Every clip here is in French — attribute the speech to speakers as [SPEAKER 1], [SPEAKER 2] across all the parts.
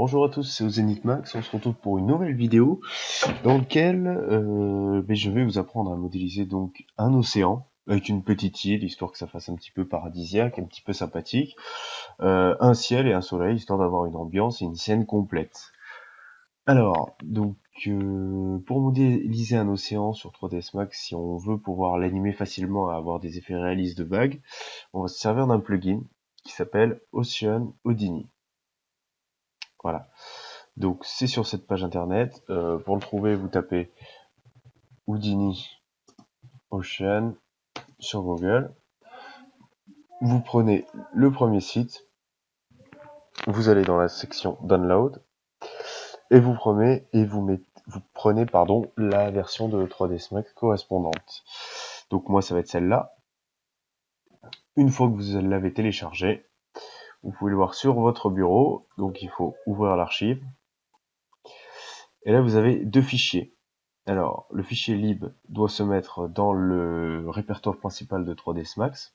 [SPEAKER 1] Bonjour à tous, c'est OzénithMax, on se retrouve pour une nouvelle vidéo dans laquelle je vais vous apprendre à modéliser donc un océan avec une petite île, histoire que ça fasse un petit peu paradisiaque, un petit peu sympathique, un ciel et un soleil, histoire d'avoir une ambiance et une scène complète. Alors, donc pour modéliser un océan sur 3ds Max, si on veut pouvoir l'animer facilement et avoir des effets réalistes de vagues, on va se servir d'un plugin qui s'appelle Ocean Houdini. Voilà. Donc c'est sur cette page internet. Pour le trouver, vous tapez Houdini Ocean sur Google. Vous prenez le premier site, vous allez dans la section Download et vous prenez la version de 3ds Max correspondante. Donc moi ça va être celle-là. Une fois que vous l'avez téléchargée, vous pouvez le voir sur votre bureau. Donc il faut ouvrir l'archive. Et là vous avez deux fichiers. Alors, le fichier lib doit se mettre dans le répertoire principal de 3ds Max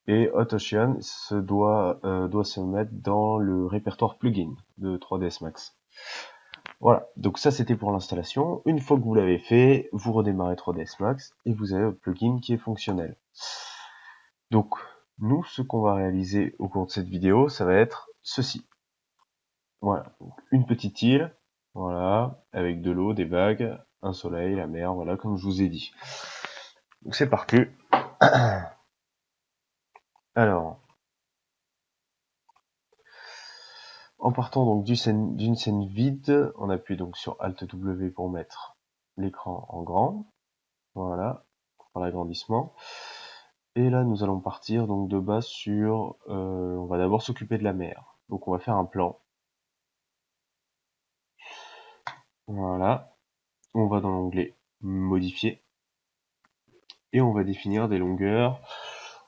[SPEAKER 1] et HotOcean doit se mettre dans le répertoire plugin de 3ds Max. Voilà, donc ça c'était pour l'installation. Une fois que vous l'avez fait, vous redémarrez 3ds Max et vous avez votre plugin qui est fonctionnel. Donc, nous, ce qu'on va réaliser au cours de cette vidéo, ça va être ceci. Voilà, donc une petite île, voilà, avec de l'eau, des vagues, un soleil, la mer, voilà, comme je vous ai dit. Donc c'est parti. Alors, en partant donc d'une scène vide, on appuie donc sur Alt W pour mettre l'écran en grand. Voilà, pour l'agrandissement. Et là, nous allons partir donc de base sur... on va d'abord s'occuper de la mer. Donc on va faire un plan. Voilà. On va dans l'onglet Modifier. Et on va définir des longueurs.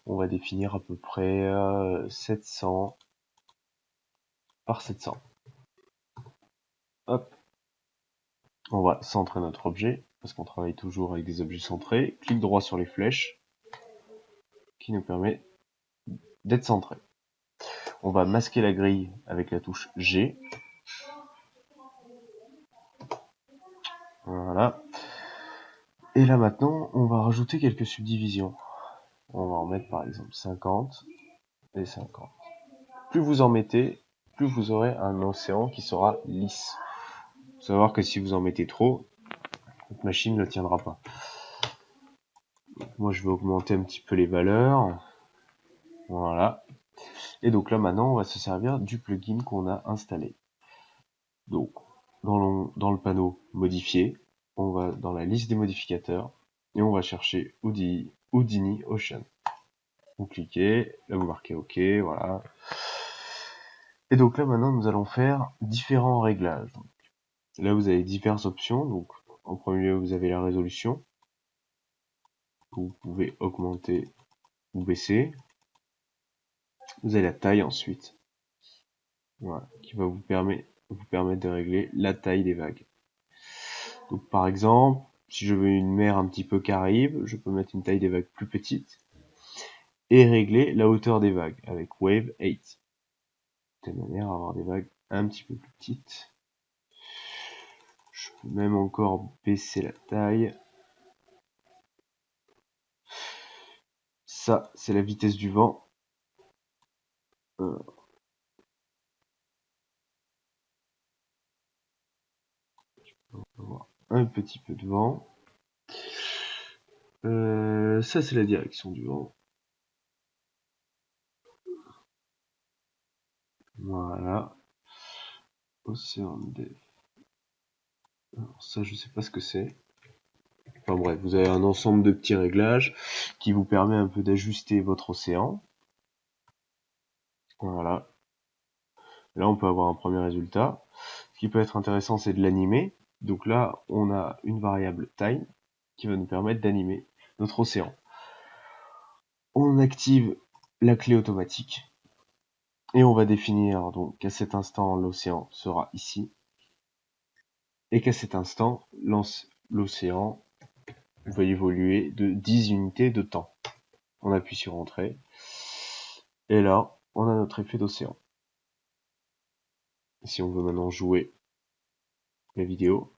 [SPEAKER 1] On va définir à peu près 700 par 700. Hop. On va centrer notre objet, parce qu'on travaille toujours avec des objets centrés. Clic droit sur les flèches, qui nous permet d'être centré. On va masquer la grille avec la touche G. Voilà. Et là maintenant, on va rajouter quelques subdivisions. On va en mettre par exemple 50 et 50. Plus vous en mettez, plus vous aurez un océan qui sera lisse. Faut savoir que si vous en mettez trop, votre machine ne tiendra pas. Donc moi je vais augmenter un petit peu les valeurs. Voilà. Et donc là maintenant on va se servir du plugin qu'on a installé. Donc dans le panneau modifier, on va dans la liste des modificateurs et on va chercher Houdini Ocean. Vous cliquez, là vous marquez OK, voilà. Et donc là maintenant nous allons faire différents réglages. Donc, là vous avez diverses options. Donc en premier lieu vous avez la résolution. Vous pouvez augmenter ou baisser. Vous avez la taille ensuite. Voilà, qui va vous permettre de régler la taille des vagues. Donc par exemple, si je veux une mer un petit peu caraïbe, je peux mettre une taille des vagues plus petite et régler la hauteur des vagues avec Wave 8. De manière à avoir des vagues un petit peu plus petites. Je peux même encore baisser la taille. Ça, c'est la vitesse du vent. On peut voir un petit peu de vent. Ça, c'est la direction du vent. Voilà. Océan Depth. Alors ça, je sais pas ce que c'est. Enfin bref, vous avez un ensemble de petits réglages qui vous permet un peu d'ajuster votre océan. Voilà. Là, on peut avoir un premier résultat. Ce qui peut être intéressant, c'est de l'animer. Donc là, on a une variable time qui va nous permettre d'animer notre océan. On active la clé automatique et on va définir donc qu'à cet instant, l'océan sera ici et qu'à cet instant, l'océan va évoluer de 10 unités de temps. On appuie sur Entrée et là, on a notre effet d'océan. Si on veut maintenant jouer la vidéo,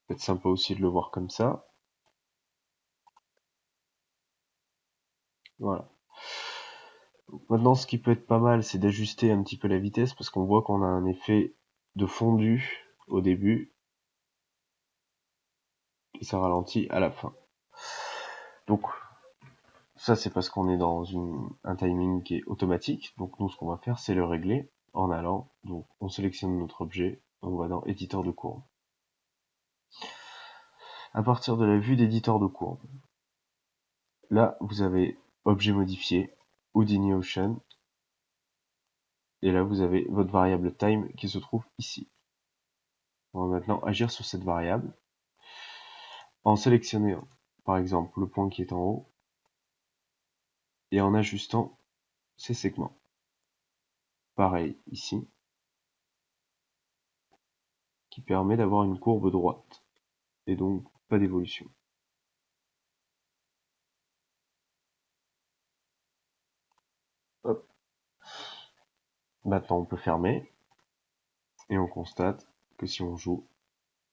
[SPEAKER 1] peut être sympa aussi de le voir comme ça. Voilà. Donc maintenant, ce qui peut être pas mal, c'est d'ajuster un petit peu la vitesse parce qu'on voit qu'on a un effet de fondu au début et ça ralentit à la fin. Donc ça, c'est parce qu'on est dans un timing qui est automatique. Donc nous, ce qu'on va faire, c'est le régler en allant. Donc on sélectionne notre objet, on va dans éditeur de courbe. À partir de la vue d'éditeur de courbe, là, vous avez objet modifié, Houdini Ocean, et là, vous avez votre variable time qui se trouve ici. On va maintenant agir sur cette variable en sélectionnant, par exemple, le point qui est en haut, et en ajustant ces segments. Pareil ici, qui permet d'avoir une courbe droite, et donc pas d'évolution. Hop. Maintenant, on peut fermer, et on constate que si on joue,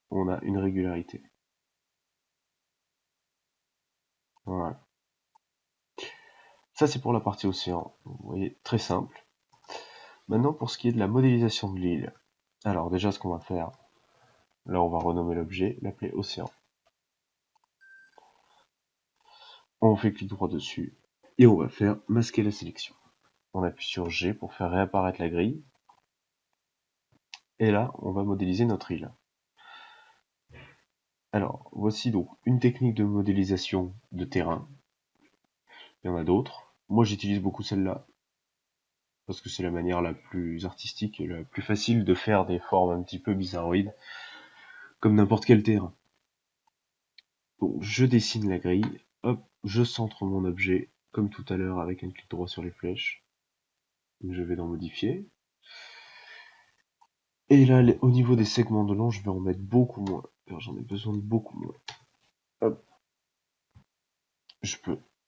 [SPEAKER 1] on a une régularité. Voilà. Ça, c'est pour la partie océan. Vous voyez, très simple. Maintenant, pour ce qui est de la modélisation de l'île. Alors, déjà, ce qu'on va faire, là, on va renommer l'objet, l'appeler océan. On fait clic droit dessus, et on va faire masquer la sélection. On appuie sur G pour faire réapparaître la grille. Et là, on va modéliser notre île. Alors, voici donc une technique de modélisation de terrain. Il y en a d'autres. Moi, j'utilise beaucoup celle-là, parce que c'est la manière la plus artistique et la plus facile de faire des formes un petit peu bizarroïdes, comme n'importe quel terrain. Donc, je dessine la grille, hop, je centre mon objet, comme tout à l'heure avec un clic droit sur les flèches. Je vais dans modifier. Et là, au niveau des segments de long, je vais en mettre beaucoup moins, car j'en ai besoin de beaucoup moins. Hop.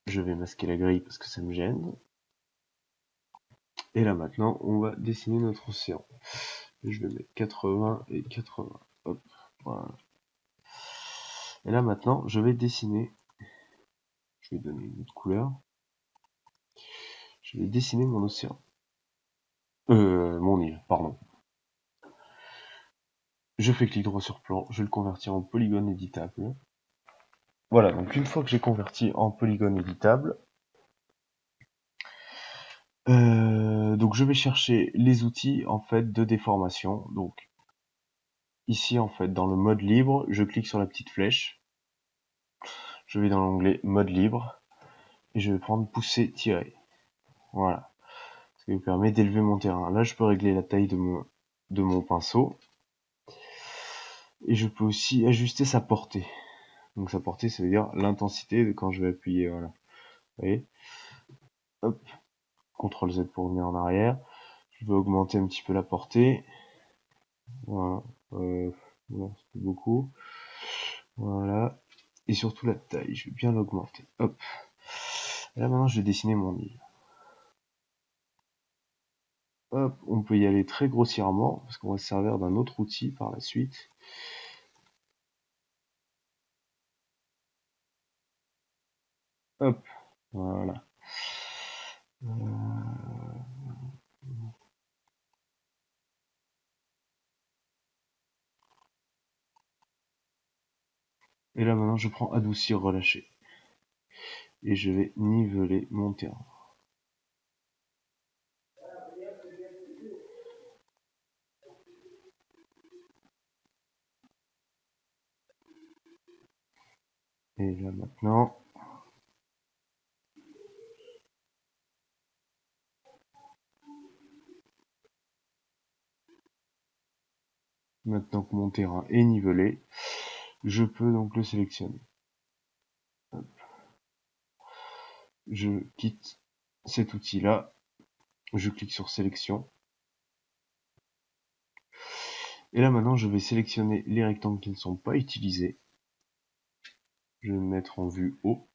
[SPEAKER 1] Je vais masquer la grille parce que ça me gêne. Et là maintenant, on va dessiner notre océan. Je vais mettre 80 et 80. Hop, voilà. Et là maintenant, je vais dessiner. Je vais donner une autre couleur. Je vais dessiner mon océan. Mon île, pardon. Je fais clic droit sur plan, je le convertis en polygone éditable. Voilà, donc une fois que j'ai converti en polygone éditable, donc je vais chercher les outils en fait de déformation. Donc ici en fait dans le mode libre, je clique sur la petite flèche, je vais dans l'onglet mode libre et je vais prendre pousser tirer. Voilà, ce qui me permet d'élever mon terrain. Là je peux régler la taille de mon pinceau et je peux aussi ajuster sa portée. Donc sa portée, ça veut dire l'intensité de quand je vais appuyer. Voilà, vous voyez. Hop, CTRL Z pour revenir en arrière. Je vais augmenter un petit peu la portée. Voilà. Non, c'est beaucoup. Voilà. Et surtout la taille, je vais bien l'augmenter. Hop. Et là maintenant, je vais dessiner mon île. Hop, on peut y aller très grossièrement, parce qu'on va se servir d'un autre outil par la suite. Hop, voilà. Et là maintenant, je prends adoucir, relâcher. Et je vais niveler mon terrain. Et là maintenant, maintenant que mon terrain est nivelé, je peux donc le sélectionner. Hop. Je quitte cet outil-là, je clique sur sélection. Et là maintenant, je vais sélectionner les rectangles qui ne sont pas utilisés. Je vais me mettre en vue haut.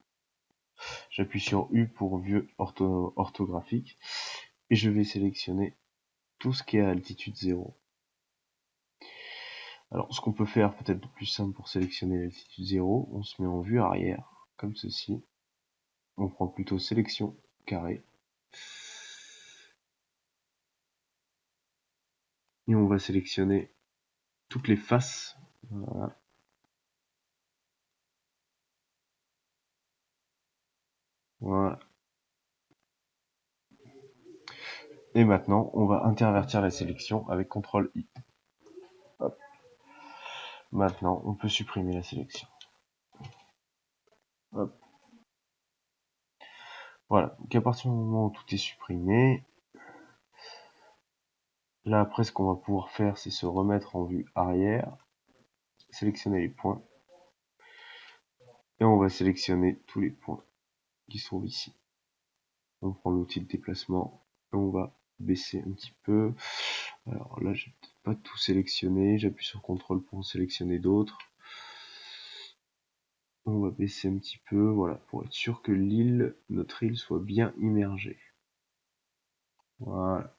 [SPEAKER 1] J'appuie sur U pour vue orthographique. et je vais sélectionner tout ce qui est à altitude 0. Alors, ce qu'on peut faire, peut-être le plus simple pour sélectionner l'altitude 0, on se met en vue arrière, comme ceci. On prend plutôt sélection carré. Et on va sélectionner toutes les faces. Voilà. Voilà. Et maintenant, on va intervertir la sélection avec CTRL-I. Hop. Maintenant, on peut supprimer la sélection. Hop. Voilà. Donc à partir du moment où tout est supprimé, là après ce qu'on va pouvoir faire, c'est se remettre en vue arrière, sélectionner les points, et on va sélectionner tous les points qui sont ici. On prend l'outil de déplacement, et on va baisser un petit peu. Alors là, j'ai peut-être pas tout sélectionné, j'appuie sur CTRL pour en sélectionner d'autres. On va baisser un petit peu, voilà, pour être sûr que notre île soit bien immergée. Voilà.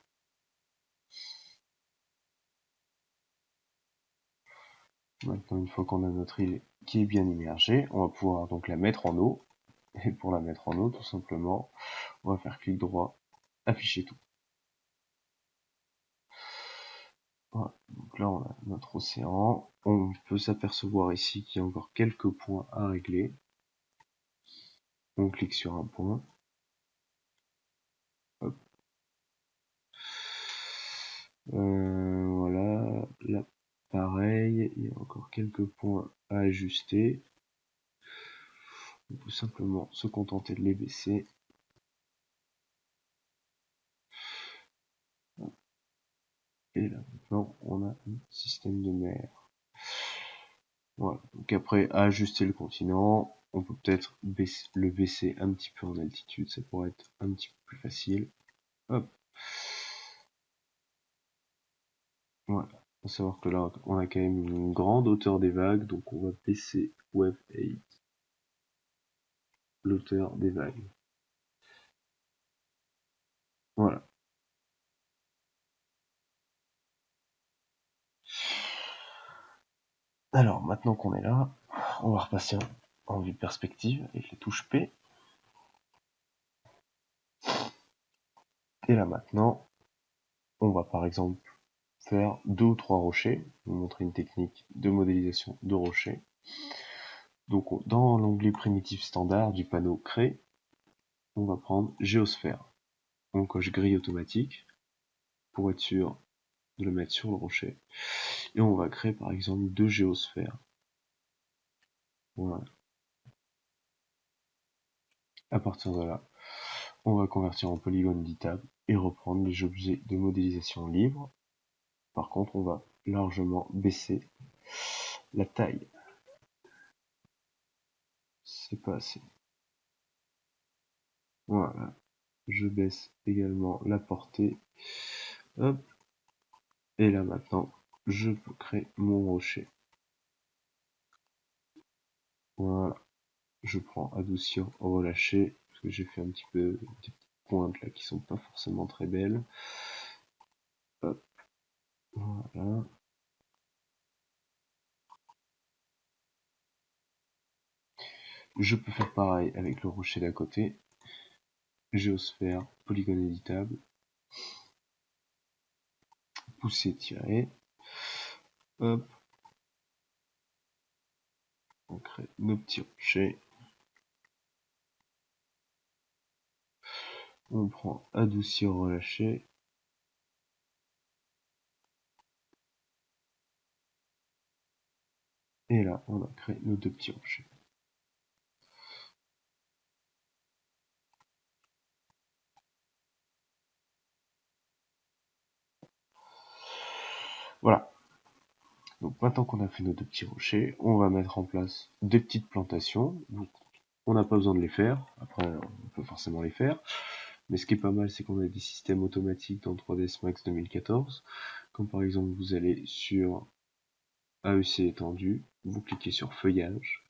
[SPEAKER 1] Maintenant, une fois qu'on a notre île qui est bien immergée, on va pouvoir donc la mettre en eau. Et pour la mettre en eau, tout simplement, on va faire clic droit, afficher tout. Voilà. Donc là, on a notre océan. On peut s'apercevoir ici qu'il y a encore quelques points à régler. On clique sur un point. Hop. Voilà. Là, pareil, il y a encore quelques points à ajuster. On peut simplement se contenter de les baisser. Et là, maintenant, on a un système de mer. Voilà. Donc après, à ajuster le continent, on peut peut-être le baisser un petit peu en altitude, ça pourrait être un petit peu plus facile. Hop. Voilà. Faut savoir que là, on a quand même une grande hauteur des vagues, donc on va baisser Wave 8, l'hauteur des vagues. Voilà. Alors, maintenant qu'on est là, on va repasser en vue de perspective avec les touches P. Et là maintenant, on va par exemple faire 2 ou 3 rochers, vous montrer une technique de modélisation de rochers. Donc dans l'onglet primitif standard du panneau Créer, on va prendre Géosphère. On coche grille automatique pour être sûr de le mettre sur le rocher. Et on va créer par exemple 2 géosphères. Voilà. À partir de là, on va convertir en polygone éditable et reprendre les objets de modélisation libres. Par contre, on va largement baisser la taille. C'est pas assez. Voilà. Je baisse également la portée. Hop. Et là maintenant, je peux créer mon rocher. Voilà. Je prends adoucir, relâcher, parce que j'ai fait un petit peu des petites pointes là qui sont pas forcément très belles. Hop. Voilà. Je peux faire pareil avec le rocher d'à côté. Géosphère, polygone éditable. Pousser, tirer. Hop. On crée nos petits rochers. On prend adoucir, relâcher. Et là, on a créé nos 2 petits rochers. Voilà. Donc maintenant qu'on a fait nos 2 petits rochers, on va mettre en place des petites plantations. Donc, on n'a pas besoin de les faire. Après, on peut forcément les faire. Mais ce qui est pas mal, c'est qu'on a des systèmes automatiques dans 3ds Max 2014. Comme par exemple, vous allez sur AEC étendu, vous cliquez sur feuillage.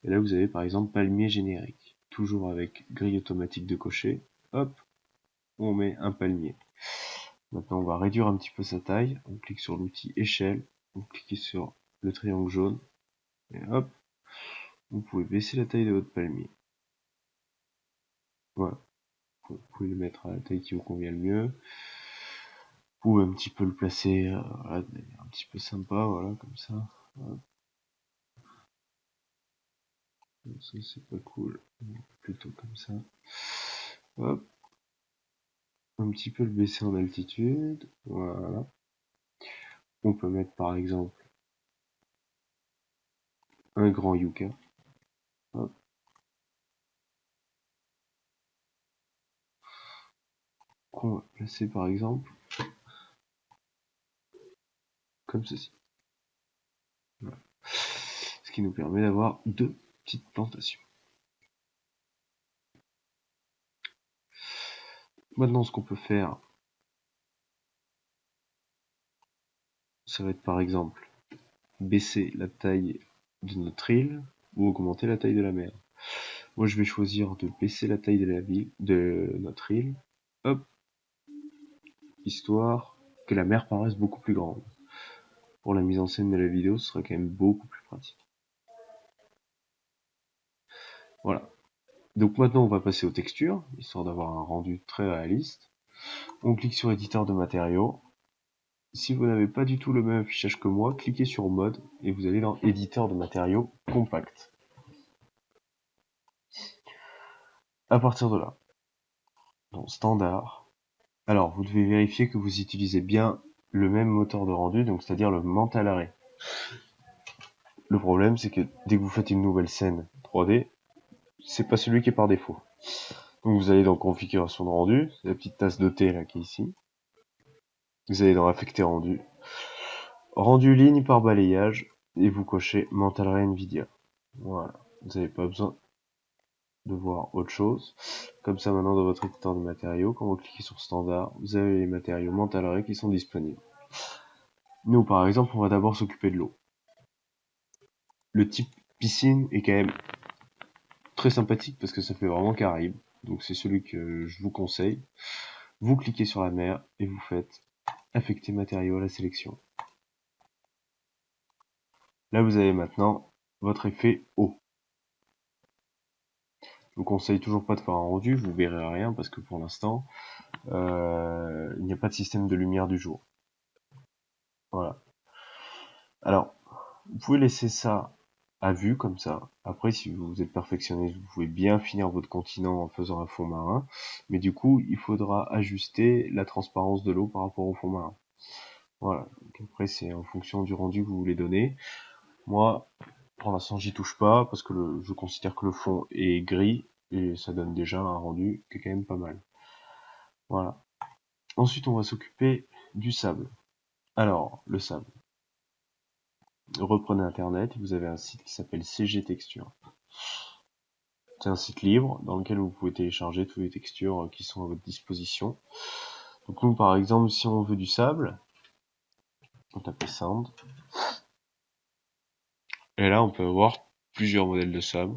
[SPEAKER 1] Et là, vous avez par exemple palmier générique. Toujours avec grille automatique de cocher. Hop, on met un palmier. Maintenant, on va réduire un petit peu sa taille. On clique sur l'outil échelle. Vous cliquez sur le triangle jaune. Et hop, vous pouvez baisser la taille de votre palmier. Voilà. Vous pouvez le mettre à la taille qui vous convient le mieux. Vous pouvez un petit peu le placer voilà, de manière un petit peu sympa, voilà, comme ça. Hop. Ça, c'est pas cool. Plutôt comme ça. Hop. Un petit peu le baisser en altitude. Voilà. On peut mettre par exemple un grand yucca. Hop. Qu'on va placer par exemple comme ceci. Voilà. Ce qui nous permet d'avoir deux petites plantations. Maintenant, ce qu'on peut faire, ça va être par exemple baisser la taille de notre île ou augmenter la taille de la mer. Moi, je vais choisir de baisser la taille de la ville, de notre île, hop, histoire que la mer paraisse beaucoup plus grande. Pour la mise en scène de la vidéo, ce sera quand même beaucoup plus pratique. Voilà. Donc maintenant, on va passer aux textures, histoire d'avoir un rendu très réaliste. On clique sur éditeur de matériaux. Si vous n'avez pas du tout le même affichage que moi, cliquez sur mode et vous allez dans éditeur de matériaux compact. À partir de là, dans standard, alors vous devez vérifier que vous utilisez bien le même moteur de rendu, donc c'est-à-dire le mental array. Le problème, c'est que dès que vous faites une nouvelle scène 3D, c'est pas celui qui est par défaut. Donc vous allez dans configuration de rendu, c'est la petite tasse de thé là qui est ici. Vous allez dans affecter rendu, rendu ligne par balayage, et vous cochez mental array Nvidia. Voilà, vous n'avez pas besoin de voir autre chose. Comme ça, maintenant dans votre éditeur de matériaux, quand vous cliquez sur standard, vous avez les matériaux mental array qui sont disponibles. Nous, par exemple, on va d'abord s'occuper de l'eau. Le type piscine est quand même très sympathique parce que ça fait vraiment Caraïbes. Donc c'est celui que je vous conseille. Vous cliquez sur la mer et vous faites affecter matériaux à la sélection. Là, vous avez maintenant votre effet eau. Je vous conseille toujours pas de faire un rendu, vous verrez rien parce que pour l'instant, il n'y a pas de système de lumière du jour. Voilà. Alors, vous pouvez laisser ça à vue comme ça. Après, si vous êtes perfectionniste, vous pouvez bien finir votre continent en faisant un fond marin. Mais du coup, il faudra ajuster la transparence de l'eau par rapport au fond marin. Voilà. Donc après, c'est en fonction du rendu que vous voulez donner. Moi, pour l'instant, j'y touche pas parce que je considère que le fond est gris et ça donne déjà un rendu qui est quand même pas mal. Voilà. Ensuite, on va s'occuper du sable. Alors, le sable. Reprenez Internet, vous avez un site qui s'appelle CG Texture. C'est un site libre dans lequel vous pouvez télécharger toutes les textures qui sont à votre disposition. Donc nous, par exemple, si on veut du sable, on tape Sand. Et là, on peut avoir plusieurs modèles de sable.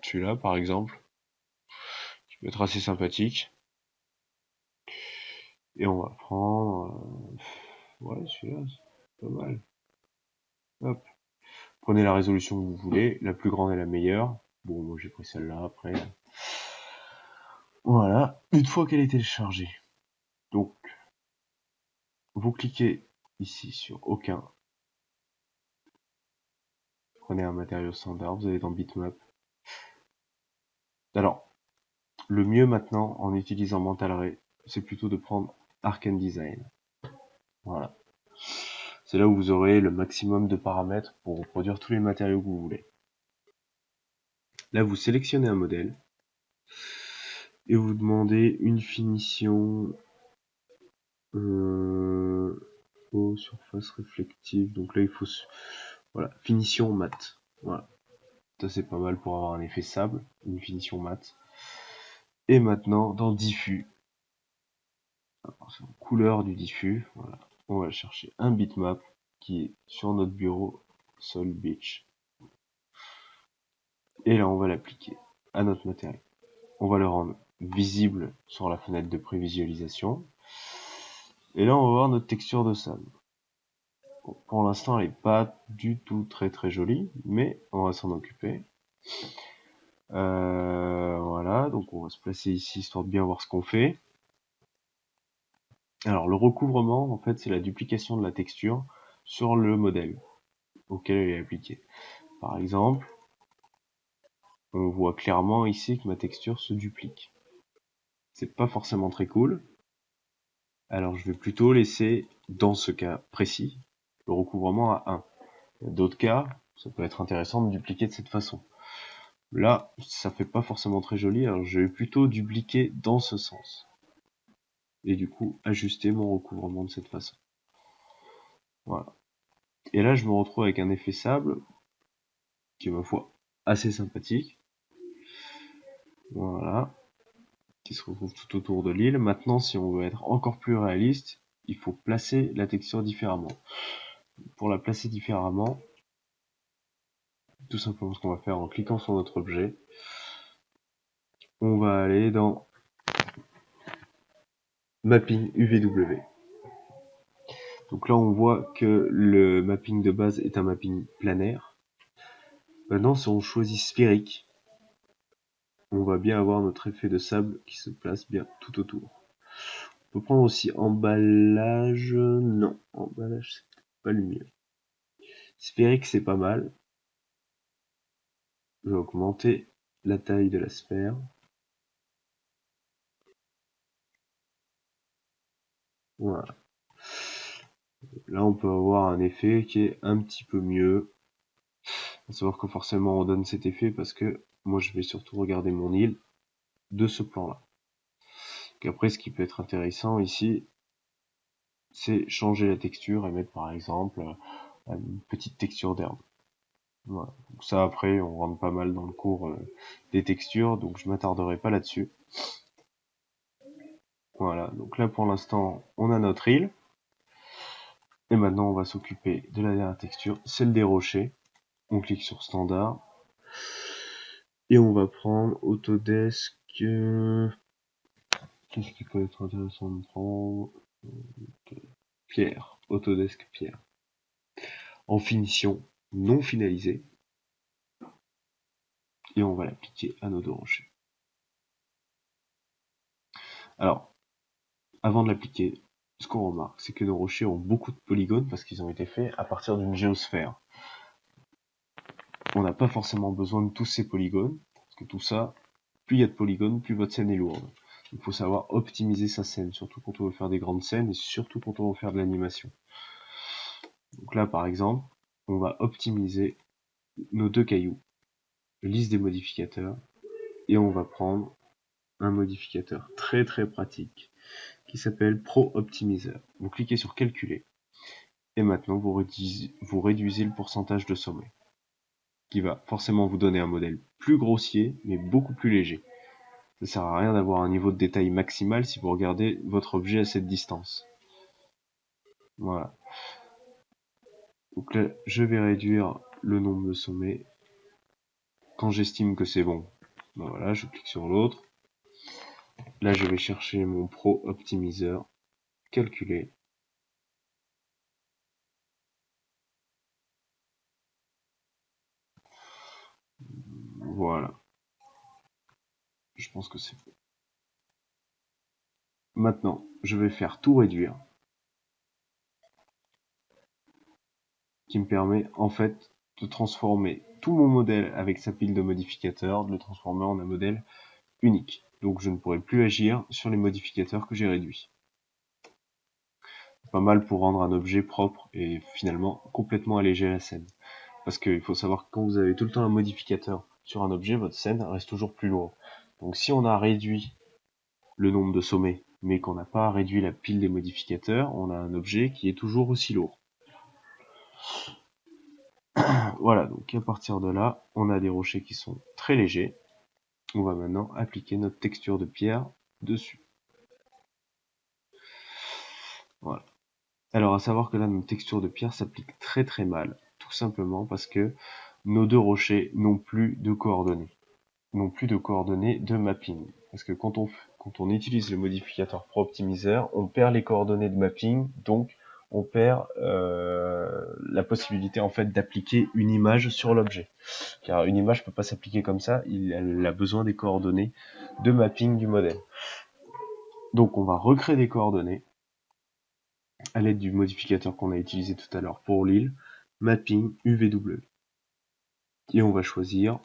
[SPEAKER 1] Celui-là, par exemple, qui peut être assez sympathique. Et on va prendre... ouais, celui-là, c'est pas mal. Hop. Prenez la résolution que vous voulez. La plus grande est la meilleure. Bon, moi j'ai pris celle-là après. Voilà. Une fois qu'elle est téléchargée. Donc, vous cliquez ici sur aucun. Prenez un matériau standard, vous allez dans bitmap. Alors, le mieux maintenant, en utilisant Mental Ray, c'est plutôt de prendre Arcane Design. Voilà. C'est là où vous aurez le maximum de paramètres pour reproduire tous les matériaux que vous voulez. Là, vous sélectionnez un modèle et vous demandez une finition surface réflective. Donc là, il faut voilà, finition mat. Voilà. Ça, c'est pas mal pour avoir un effet sable, une finition mat. Et maintenant, dans diffus, c'est en couleur du diffus, voilà. On va chercher un bitmap qui est sur notre bureau Sol Beach. Et là, on va l'appliquer à notre matériel. On va le rendre visible sur la fenêtre de prévisualisation. Et là, on va voir notre texture de sable. Bon, pour l'instant, elle n'est pas du tout très jolie, mais on va s'en occuper. Voilà, donc on va se placer ici, histoire de bien voir ce qu'on fait. Alors, le recouvrement, en fait, c'est la duplication de la texture sur le modèle auquel elle est appliquée. Par exemple, on voit clairement ici que ma texture se duplique. C'est pas forcément très cool. Alors, je vais plutôt laisser, dans ce cas précis, le recouvrement à 1. D'autres cas, ça peut être intéressant de dupliquer de cette façon. Là, ça fait pas forcément très joli, alors je vais plutôt dupliquer dans ce sens. Et du coup, ajuster mon recouvrement de cette façon. Voilà. Et là, je me retrouve avec un effet sable, qui est ma foi assez sympathique. Voilà. Qui se retrouve tout autour de l'île. Maintenant, si on veut être encore plus réaliste, il faut placer la texture différemment. Pour la placer différemment, tout simplement ce qu'on va faire en cliquant sur notre objet, on va aller dans Mapping UVW. Donc là, on voit que le mapping de base est un mapping planaire. Maintenant, si on choisit sphérique, on va bien avoir notre effet de sable qui se place bien tout autour. On peut prendre aussi emballage. Non, emballage, c'est pas le mieux. Sphérique, c'est pas mal. Je vais augmenter la taille de la sphère. Voilà. Là, on peut avoir un effet qui est un petit peu mieux. À savoir que forcément, on donne cet effet parce que moi, je vais surtout regarder mon île de ce plan-là. Après, ce qui peut être intéressant ici, c'est changer la texture et mettre par exemple une petite texture d'herbe. Voilà. Donc ça, après, on rentre pas mal dans le cours des textures, donc je m'attarderai pas là-dessus. Voilà, donc là pour l'instant, on a notre île. Et maintenant, on va s'occuper de la dernière texture, celle des rochers. On clique sur standard. Et on va prendre Autodesk. Qu'est-ce qui peut être intéressant de prendre? Pierre. Autodesk Pierre. En finition non finalisée. Et on va l'appliquer à nos deux rochers. Alors, avant de l'appliquer, ce qu'on remarque, c'est que nos rochers ont beaucoup de polygones parce qu'ils ont été faits à partir d'une géosphère. On n'a pas forcément besoin de tous ces polygones, parce que tout ça, plus il y a de polygones, plus votre scène est lourde. Il faut savoir optimiser sa scène, surtout quand on veut faire des grandes scènes et surtout quand on veut faire de l'animation. Donc là, par exemple, on va optimiser nos deux cailloux, liste des modificateurs, et on va prendre un modificateur très pratique qui s'appelle Pro Optimizer. Vous cliquez sur calculer et maintenant vous réduisez le pourcentage de sommet qui va forcément vous donner un modèle plus grossier mais beaucoup plus léger. Ça sert à rien d'avoir un niveau de détail maximal si vous regardez votre objet à cette distance. Voilà. Donc là, je vais réduire le nombre de sommets. Quand j'estime que c'est bon, ben voilà, je clique sur l'autre. Là, je vais chercher mon Pro Optimizer, calculer. Voilà. Je pense que c'est bon. Maintenant, je vais faire tout réduire. Qui me permet en fait de transformer tout mon modèle avec sa pile de modificateurs, de le transformer en un modèle unique. Donc je ne pourrai plus agir sur les modificateurs que j'ai réduits. Pas mal pour rendre un objet propre et finalement complètement alléger la scène. Parce qu'il faut savoir que quand vous avez tout le temps un modificateur sur un objet, votre scène reste toujours plus lourde. Donc si on a réduit le nombre de sommets, mais qu'on n'a pas réduit la pile des modificateurs, on a un objet qui est toujours aussi lourd. Voilà, donc à partir de là, on a des rochers qui sont très légers. On va maintenant appliquer notre texture de pierre dessus. Voilà. Alors à savoir que là, notre texture de pierre s'applique très mal, tout simplement parce que nos deux rochers n'ont plus de coordonnées. N'ont plus de coordonnées de mapping. Parce que quand quand on utilise le modificateur ProOptimizer, on perd les coordonnées de mapping, donc on perd la possibilité en fait d'appliquer une image sur l'objet. Car une image peut pas s'appliquer comme ça, elle a besoin des coordonnées de mapping du modèle. Donc on va recréer des coordonnées à l'aide du modificateur qu'on a utilisé tout à l'heure pour l'île, mapping UVW. Et on va choisir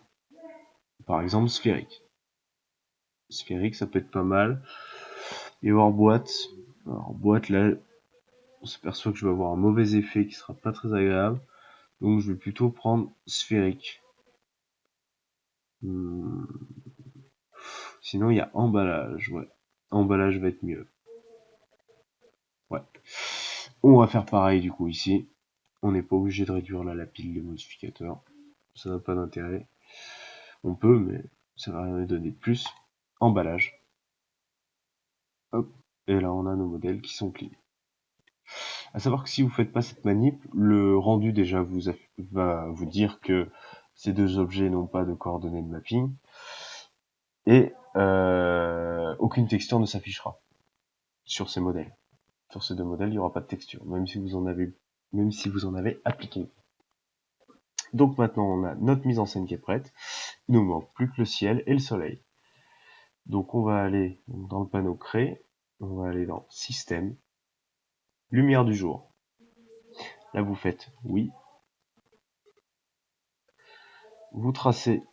[SPEAKER 1] par exemple sphérique. Sphérique, ça peut être pas mal. Et hors boîte. Alors boîte, là, on s'aperçoit que je vais avoir un mauvais effet qui sera pas très agréable. Donc je vais plutôt prendre sphérique. Sinon il y a emballage, ouais. Emballage va être mieux. Ouais. On va faire pareil du coup ici. On n'est pas obligé de réduire là la pile de modificateurs. Ça n'a pas d'intérêt. On peut, mais ça va rien donner de plus. Emballage. Hop. Et là on a nos modèles qui sont clean. À savoir que si vous faites pas cette manip, le rendu déjà va vous dire que ces deux objets n'ont pas de coordonnées de mapping et aucune texture ne s'affichera sur ces modèles. Sur ces deux modèles, il n'y aura pas de texture, même si vous en avez appliqué. Donc maintenant, on a notre mise en scène qui est prête. Il nous manque plus que le ciel et le soleil. Donc on va aller dans le panneau créer, on va aller dans système, lumière du jour. Là vous faites oui. Vous tracez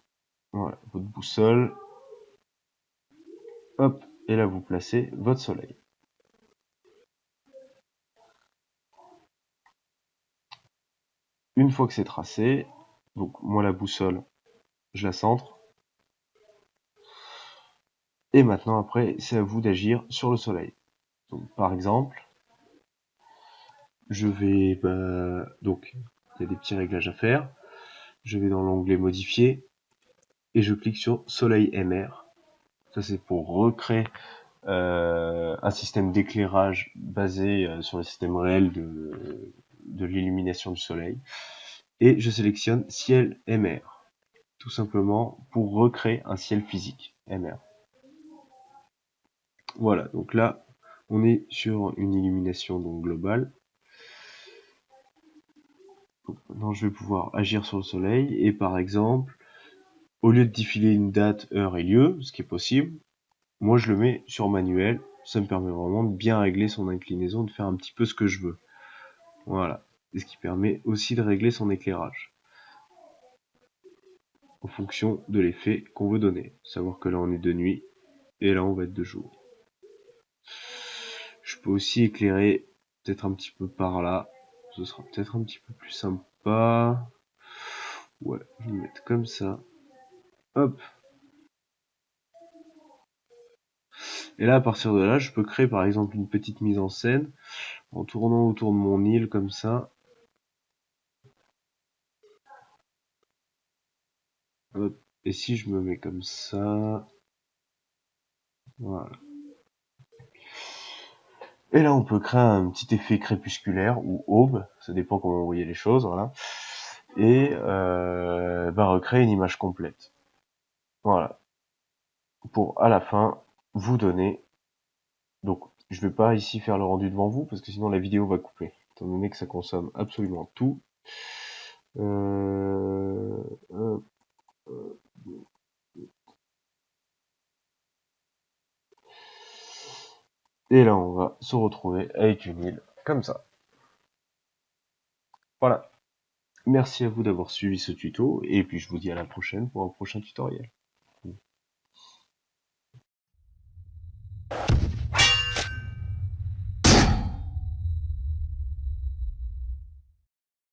[SPEAKER 1] voilà, votre boussole. Hop, et là vous placez votre soleil. Une fois que c'est tracé, donc moi la boussole, je la centre. Et maintenant après, c'est à vous d'agir sur le soleil. Donc par exemple, je vais donc il y a des petits réglages à faire. Je vais dans l'onglet modifier et je clique sur soleil MR. Ça c'est pour recréer un système d'éclairage basé sur le système réel de l'illumination du soleil. Et je sélectionne ciel MR, tout simplement pour recréer un ciel physique MR. Voilà, donc là on est sur une illumination donc globale. Donc maintenant je vais pouvoir agir sur le soleil et par exemple, au lieu de défiler une date, heure et lieu, ce qui est possible, moi je le mets sur manuel. Ça me permet vraiment de bien régler son inclinaison, de faire un petit peu ce que je veux. Voilà. Et ce qui permet aussi de régler son éclairage en fonction de l'effet qu'on veut donner. Savoir que là on est de nuit et là on va être de jour. Je peux aussi éclairer peut-être un petit peu par là. Ce sera peut-être un petit peu plus sympa. Ouais, je vais le mettre comme ça. Hop. Et là, à partir de là, je peux créer par exemple une petite mise en scène en tournant autour de mon île comme ça. Hop. Et si je me mets comme ça, voilà. Et là, on peut créer un petit effet crépusculaire ou aube, ça dépend comment vous voyez les choses, voilà. Et recréer une image complète. Voilà. Pour à la fin vous donner. Donc, je vais pas ici faire le rendu devant vous parce que sinon la vidéo va couper, étant donné que ça consomme absolument tout. Et là, on va se retrouver avec une île comme ça. Voilà. Merci à vous d'avoir suivi ce tuto, et puis je vous dis à la prochaine pour un prochain tutoriel.